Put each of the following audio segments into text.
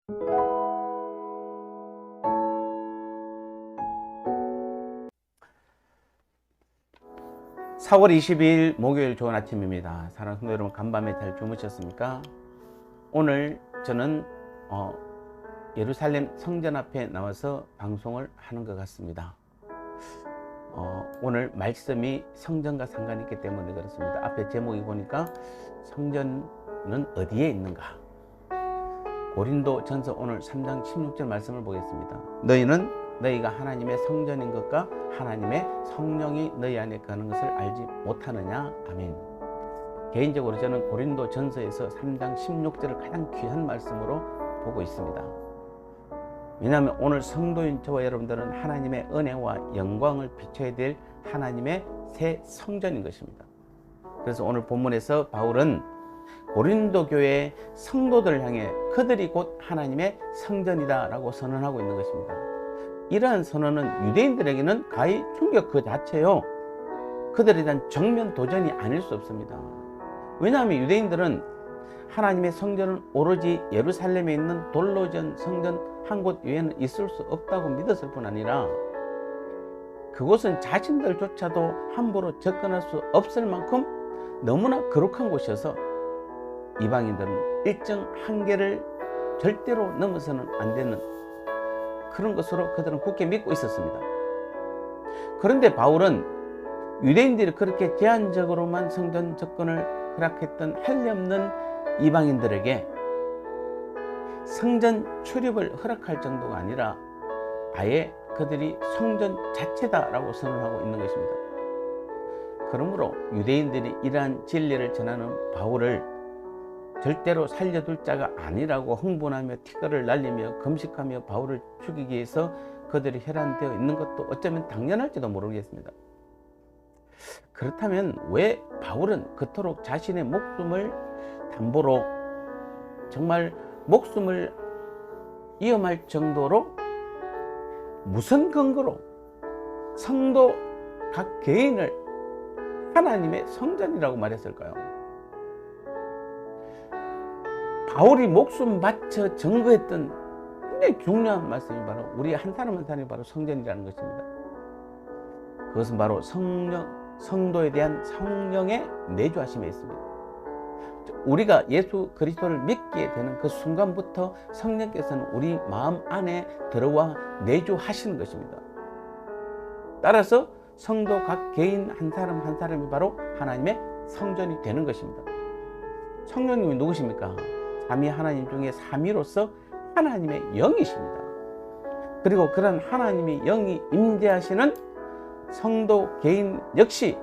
4월 22일 목요일 좋은 아침입니다. 사랑하는 성도 여러분, 간밤에 잘 주무셨습니까? 오늘 저는 예루살렘 성전 앞에 나와서 방송을 하는 것 같습니다. 오늘 말씀이 성전과 상관이 있기 때문에 그렇습니다. 앞에 제목이 보니까 성전은 어디에 있는가? 고린도 전서 오늘 3장 16절 말씀을 보겠습니다. 너희가 하나님의 성전인 것과 하나님의 성령이 너희 안에 거하는 것을 알지 못하느냐? 아멘. 개인적으로 저는 고린도 전서에서 3장 16절을 가장 귀한 말씀으로 보고 있습니다. 왜냐하면 오늘 성도인 저와 여러분들은 하나님의 은혜와 영광을 비춰야 될 하나님의 새 성전인 것입니다. 그래서 오늘 본문에서 바울은 고린도 교회의 성도들을 향해 그들이 곧 하나님의 성전이다 라고 선언하고 있는 것입니다. 이러한 선언은 유대인들에게는 가히 충격 그 자체요. 그들에 대한 정면 도전이 아닐 수 없습니다. 왜냐하면 유대인들은 하나님의 성전은 오로지 예루살렘에 있는 돌로 지은 성전 한 곳 외에는 있을 수 없다고 믿었을 뿐 아니라 그곳은 자신들조차도 함부로 접근할 수 없을 만큼 너무나 거룩한 곳이어서 이방인들은 일정 한계를 절대로 넘어서는 안 되는 그런 것으로 그들은 굳게 믿고 있었습니다. 그런데 바울은 유대인들이 그렇게 제한적으로만 성전 접근을 허락했던 한례없는 이방인들에게 성전 출입을 허락할 정도가 아니라 아예 그들이 성전 자체다라고 선언하고 있는 것입니다. 그러므로 유대인들이 이러한 진리를 전하는 바울을 절대로 살려둘 자가 아니라고 흥분하며 티끌을 날리며 금식하며 바울을 죽이기 위해서 그들이 혈안되어 있는 것도 어쩌면 당연할지도 모르겠습니다. 그렇다면 왜 바울은 그토록 자신의 목숨을 담보로 정말 목숨을 위험할 정도로 무슨 근거로 성도 각 개인을 하나님의 성전이라고 말했을까요? 바울이 목숨 바쳐 증거했던 굉장히 중요한 말씀이 바로 우리 한 사람 한 사람이 바로 성전이라는 것입니다. 그것은 바로 성도에 대한 성령의 내주하심에 있습니다. 우리가 예수 그리스도를 믿게 되는 그 순간부터 성령께서는 우리 마음 안에 들어와 내주하시는 것입니다. 따라서 성도 각 개인 한 사람 한 사람이 바로 하나님의 성전이 되는 것입니다. 성령님이 누구십니까? 삼위 하나님 중에 삼위로서 하나님의 영이십니다. 그리고 그런 하나님의 영이 임재하시는 성도 개인 역시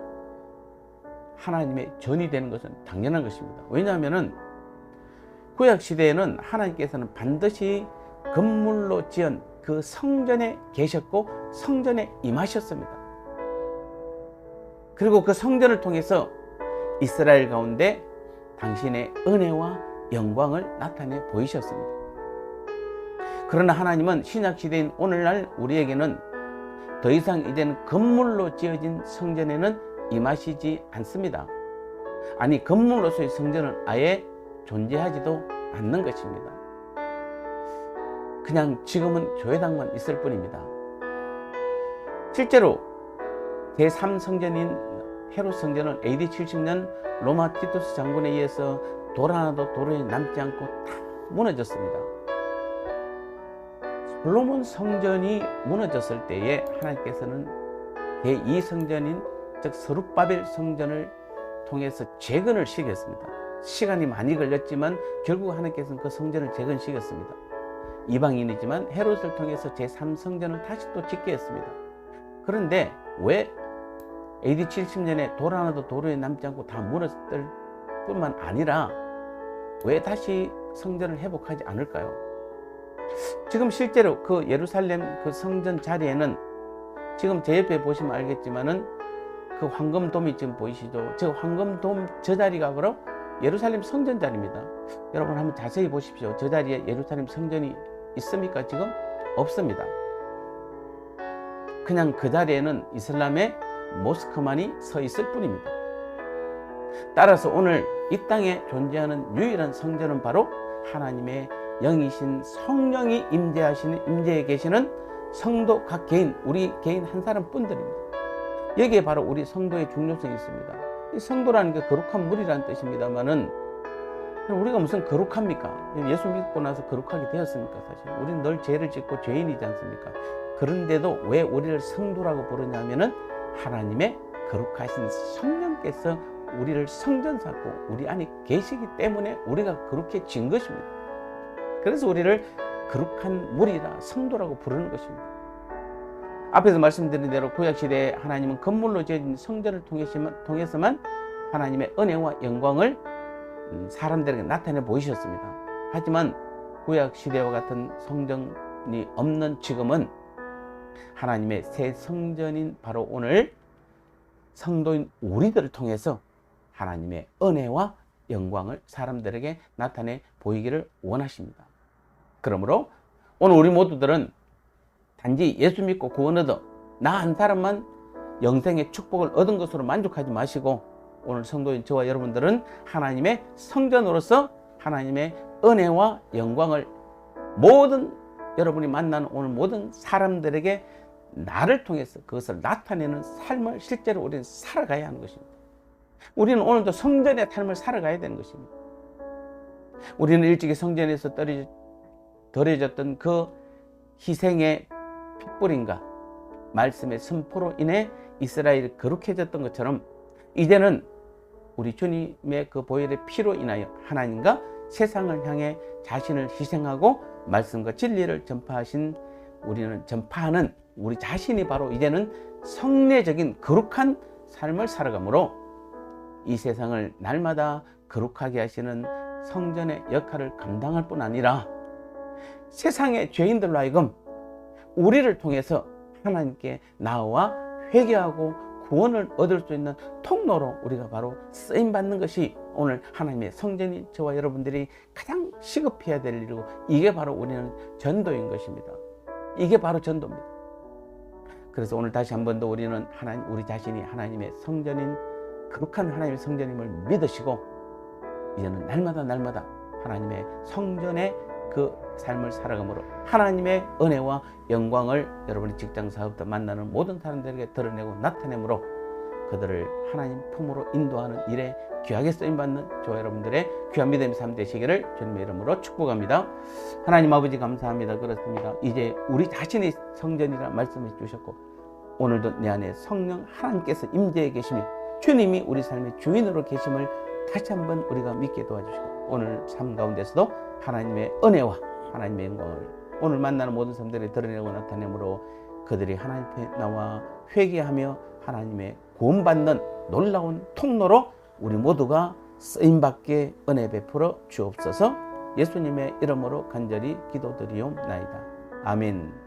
하나님의 전이 되는 것은 당연한 것입니다. 왜냐하면 구약 시대에는 하나님께서는 반드시 건물로 지은 그 성전에 계셨고 성전에 임하셨습니다. 그리고 그 성전을 통해서 이스라엘 가운데 당신의 은혜와 영광을 나타내 보이셨습니다. 그러나 하나님은 신약 시대인 오늘날 우리에게는 더 이상 이제는 건물로 지어진 성전에는 임하시지 않습니다. 아니, 건물로서의 성전은 아예 존재하지도 않는 것입니다. 그냥 지금은 교회당만 있을 뿐입니다. 실제로 제3성전인 헤롯 성전은 AD 70년 로마 티투스 장군에 의해서 돌 하나도 도로에 남지 않고 다 무너졌습니다. 솔로몬 성전이 무너졌을 때에 하나님께서는 제2성전인 즉 스룹바벨 성전을 통해서 재건을 시켰습니다. 시간이 많이 걸렸지만 결국 하나님께서는 그 성전을 재건시켰습니다. 이방인이지만 헤롯을 통해서 제3성전을 다시 또 짓게 했습니다. 그런데 왜 AD 70년에 돌 하나도 도로에 남지 않고 다 무너졌을 뿐만 아니라 왜 다시 성전을 회복하지 않을까요? 지금 실제로 그 예루살렘 그 성전 자리에는 지금 제 옆에 보시면 알겠지만은 그 황금돔이 지금 보이시죠? 저 황금돔 저 자리가 바로 예루살렘 성전 자리입니다. 여러분 한번 자세히 보십시오. 저 자리에 예루살렘 성전이 있습니까? 지금 없습니다. 그냥 그 자리에는 이슬람의 모스크만이 서 있을 뿐입니다. 따라서 오늘 이 땅에 존재하는 유일한 성전은 바로 하나님의 영이신 성령이 임재해 계시는 성도 각 개인, 우리 개인 한 사람뿐들입니다. 여기에 바로 우리 성도의 중요성이 있습니다. 이 성도라는 게 거룩한 물이라는 뜻입니다만은 우리가 무슨 거룩합니까? 예수 믿고 나서 거룩하게 되었습니까? 사실 우리는 늘 죄를 짓고 죄인이지 않습니까? 그런데도 왜 우리를 성도라고 부르냐면은 하나님의 거룩하신 성령께서 우리를 성전 삼고 우리 안에 계시기 때문에 우리가 거룩해진 것입니다. 그래서 우리를 거룩한 물이라 성도라고 부르는 것입니다. 앞에서 말씀드린 대로 구약시대에 하나님은 건물로 지어진 성전을 통해서만 하나님의 은혜와 영광을 사람들에게 나타내 보이셨습니다. 하지만 구약시대와 같은 성전이 없는 지금은 하나님의 새 성전인 바로 오늘 성도인 우리들을 통해서 하나님의 은혜와 영광을 사람들에게 나타내 보이기를 원하십니다. 그러므로 오늘 우리 모두들은 단지 예수 믿고 구원 얻어 나 한 사람만 영생의 축복을 얻은 것으로 만족하지 마시고 오늘 성도인 저와 여러분들은 하나님의 성전으로서 하나님의 은혜와 영광을 모든 여러분이 만나는 오늘 모든 사람들에게 나를 통해서 그것을 나타내는 삶을 실제로 우리는 살아가야 하는 것입니다. 우리는 오늘도 성전의 삶을 살아가야 되는 것입니다. 우리는 일찍이 성전에서 덜어졌던 그 희생의 핏불인가 말씀의 선포로 인해 이스라엘이 거룩해졌던 것처럼 이제는 우리 주님의 그 보혈의 피로 인하여 하나님과 세상을 향해 자신을 희생하고 말씀과 진리를 전파하는 우리 자신이 바로 이제는 성례적인 거룩한 삶을 살아가므로 이 세상을 날마다 거룩하게 하시는 성전의 역할을 감당할 뿐 아니라 세상의 죄인들로 하여금 우리를 통해서 하나님께 나와 회개하고 구원을 얻을 수 있는 통로로 우리가 바로 쓰임받는 것이 오늘 하나님의 성전인 저와 여러분들이 가장 시급해야 될 일이고 이게 바로 우리는 전도인 것입니다. 이게 바로 전도입니다. 그래서 오늘 다시 한 번 더 우리는 우리 자신이 하나님의 성전인 거룩한 하나님의 성전임을 믿으시고 이제는 날마다 하나님의 성전의 그 삶을 살아감으로 하나님의 은혜와 영광을 여러분의 직장 사업부터 만나는 모든 사람들에게 드러내고 나타내므로 그들을 하나님 품으로 인도하는 일에 귀하게 쓰임받는 저와 여러분들의 귀한 믿음의 삶 되시기를 주님의 이름으로 축복합니다. 하나님 아버지 감사합니다. 그렇습니다. 이제 우리 자신의 성전이라 말씀해 주셨고 오늘도 내 안에 성령 하나님께서 임재해 계시며 주님이 우리 삶의 주인으로 계심을 다시 한번 우리가 믿게 도와주시고 오늘 삶 가운데서도 하나님의 은혜와 하나님의 영광을 오늘 만나는 모든 사람들이 드러내고 나타내므로 그들이 하나님 앞에 나와 회개하며 하나님의 구원받는 놀라운 통로로 우리 모두가 쓰임받게 은혜 베풀어 주옵소서. 예수님의 이름으로 간절히 기도드리옵나이다. 아멘.